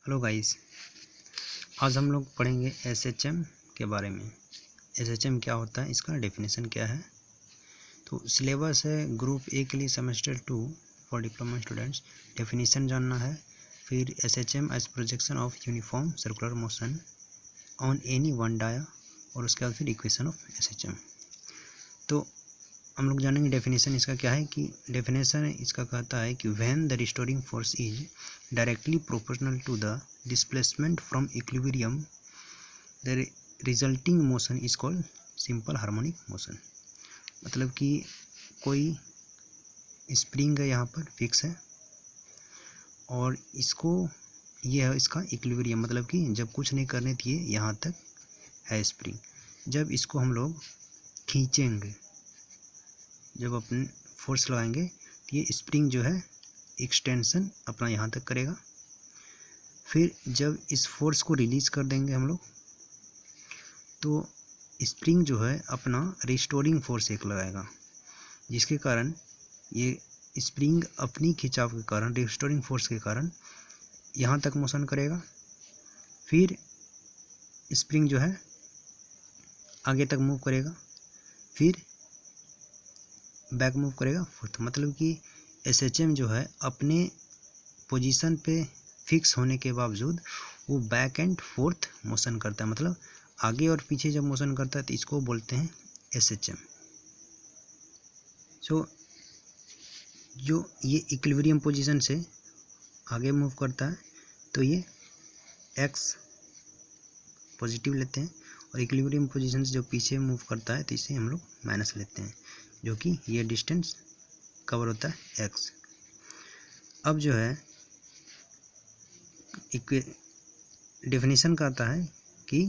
Hello guys, आज हम लोग पढ़ेंगे एसएचएम के बारे में। एसएचएम क्या होता है, इसका डेफिनेशन क्या है। तो सिलेबस है ग्रुप ए के लिए सेमेस्टर 2 फॉर डिप्लोमा स्टूडेंट्स। डेफिनेशन जानना है, फिर SHM as projection of uniform circular motion on any one dia, और उसके बाद फिर इक्वेशन ऑफ एसएचएम। तो हम लोग जानेंगे डेफिनेशन इसका क्या है। कि डेफिनेशन इसका कहता है कि when the restoring force is directly proportional to the displacement from equilibrium the resulting motion is called simple harmonic motion. मतलब कि कोई स्प्रिंग है, यहाँ पर फिक्स है, और इसको ये है इसका इक्विलिब्रियम, मतलब कि जब कुछ नहीं करने दिए यहाँ तक है स्प्रिंग। जब इसको हम लोग खींचेंगे, जब अपन फोर्स लगाएंगे तो ये स्प्रिंग जो है एक्सटेंशन अपना यहाँ तक करेगा। फिर जब इस फोर्स को रिलीज कर देंगे हम लोग, तो स्प्रिंग जो है अपना रिस्टोरिंग फोर्स एक लगाएगा, जिसके कारण ये स्प्रिंग अपनी खिंचाव के कारण, रिस्टोरिंग फोर्स के कारण यहाँ तक मोशन करेगा। फिर स्प्रिंग जो है आगे तक मूव करेगा, फिर बैक मूव करेगा फोर्थ। मतलब कि एसएचएम जो है अपने पोजीशन पे फिक्स होने के बावजूद वो बैक एंड फोर्थ मोशन करता है। मतलब आगे और पीछे जब मोशन करता है तो इसको बोलते हैं एसएचएम। सो जो ये इक्विलिब्रियम पोजीशन से आगे मूव करता है तो ये एक्स पॉजिटिव लेते हैं, और इक्विलिब्रियम पोजीशन से जो पीछे मूव करता है तो इसे हम लोग माइनस लेते हैं, जो कि ये डिस्टेंस कवर होता है एक्स। अब जो है डेफिनेशन का आता है कि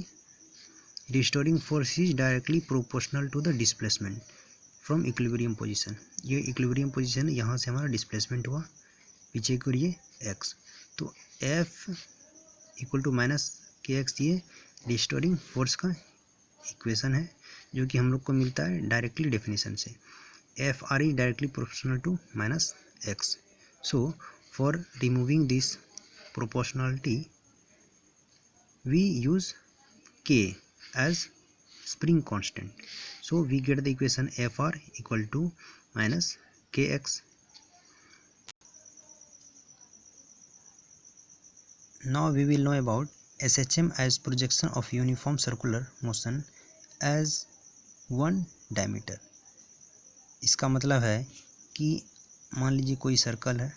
restoring force is directly proportional to the displacement from equilibrium position. ये इक्विलिब्रियम पोजीशन है, यहाँ से हमारा डिस्प्लेसमेंट हुआ पीछे की ओर, ये एक्स। तो F equal to minus K X, ये रिस्टोरिंग फोर्स का इक्वेशन है, जो कि हम लोग को मिलता है डायरेक्टली डेफिनेशन से। F R is directly proportional to minus X. So for removing this proportionality we use k as spring constant, so we get the equation fr equal to minus kx. Now we will know about SHM as projection of uniform circular motion as one diameter. इसका मतलब है कि मान लीजिए कोई circle है,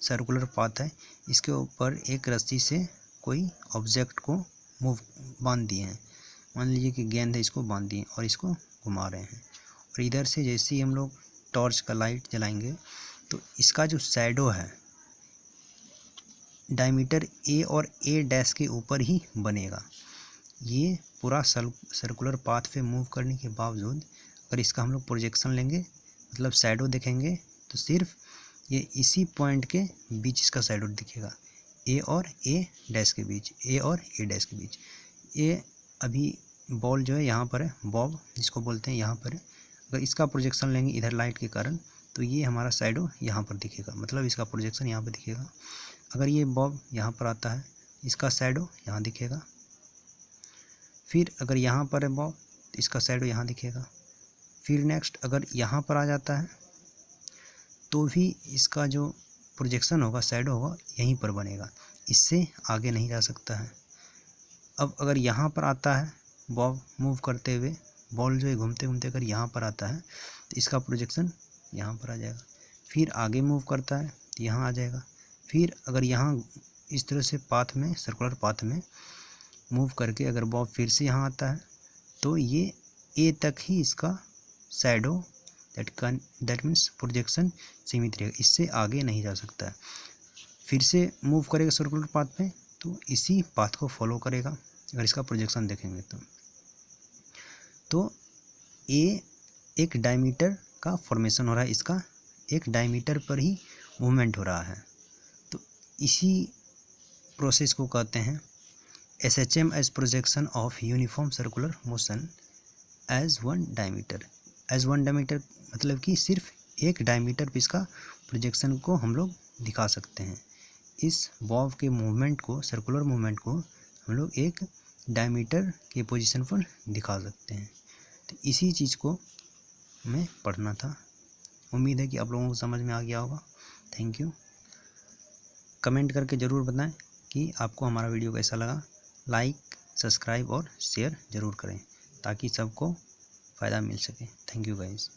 circular path है, इसके ऊपर एक रस्सी से कोई ऑब्जेक्ट को बांध दिए हैं। मान लीजिए कि गेंद है, इसको बांध दिए और इसको घुमा रहे हैं, और इधर से जैसे ही हम लोग टॉर्च का लाइट जलाएंगे तो इसका जो शैडो है डायमीटर ए और ए डैश के ऊपर ही बनेगा। ये पूरा सर्कुलर पाथ पे मूव करने के बावजूद अगर इसका हम लोग प्रोजेक्शन लेंगे, मतलब शैडो देखेंगे, तो सिर्फ ये इसी पॉइंट के बीच इसका शैडो दिखेगा, ए और ए डैश के बीच, ए और ए डैश के बीच। ये अभी बॉल जो है यहाँ पर है, बॉब जिसको बोलते हैं यहाँ पर है। अगर इसका प्रोजेक्शन लेंगे इधर लाइट के कारण, तो ये हमारा शैडो यहाँ पर दिखेगा, मतलब इसका प्रोजेक्शन यहाँ पर दिखेगा। अगर ये बॉब यहाँ पर आता है, इसका शैडो यहाँ दिखेगा। फिर अगर यहाँ पर है बॉब, तो इसका शैडो यहाँ दिखेगा। फिर नेक्स्ट अगर यहाँ पर आ जाता है तो भी इसका जो प्रोजेक्शन होगा, शैडो होगा, यहीं पर बनेगा, इससे आगे नहीं जा सकता है। अब अगर यहाँ पर आता है बॉब मूव करते हुए, बॉल जो है घूमते घूमते अगर यहाँ पर आता है तो इसका प्रोजेक्शन यहाँ पर आ जाएगा। फिर आगे मूव करता है तो यहाँ आ जाएगा। फिर अगर यहाँ इस तरह से पाथ में, सर्कुलर पाथ में मूव करके अगर बॉब फिर से यहाँ आता है तो ये ए तक ही इसका शैडो दैट मीन्स प्रोजेक्शन सीमित रहेगा, इससे आगे नहीं जा सकता है। फिर से मूव करेगा सर्कुलर पाथ में तो इसी पाथ को फॉलो करेगा। अगर इसका प्रोजेक्शन देखेंगे तो ए एक डायमीटर का फॉर्मेशन हो रहा है, इसका एक डायमीटर पर ही मूवमेंट हो रहा है। तो इसी प्रोसेस को कहते हैं SHM as projection of uniform circular motion as one diameter. As one diameter मतलब कि सिर्फ एक डायमीटर पे इसका प्रोजेक्शन को हम लोग दिखा सकते हैं। इस बॉब के मूवमेंट को, सर्कुलर मूवमेंट को हम लोग एक डायमीटर के पोजीशन पर दिखा सकते हैं। तो इसी चीज़ को हमें पढ़ना था। उम्मीद है कि आप लोगों को समझ में आ गया होगा। Thank you. कमेंट करके ज़रूर बताएं कि आपको हमारा वीडियो कैसा लगा। लाइक, सब्सक्राइब और शेयर ज़रूर करें ताकि सबको फ़ायदा मिल सके। Thank you guys.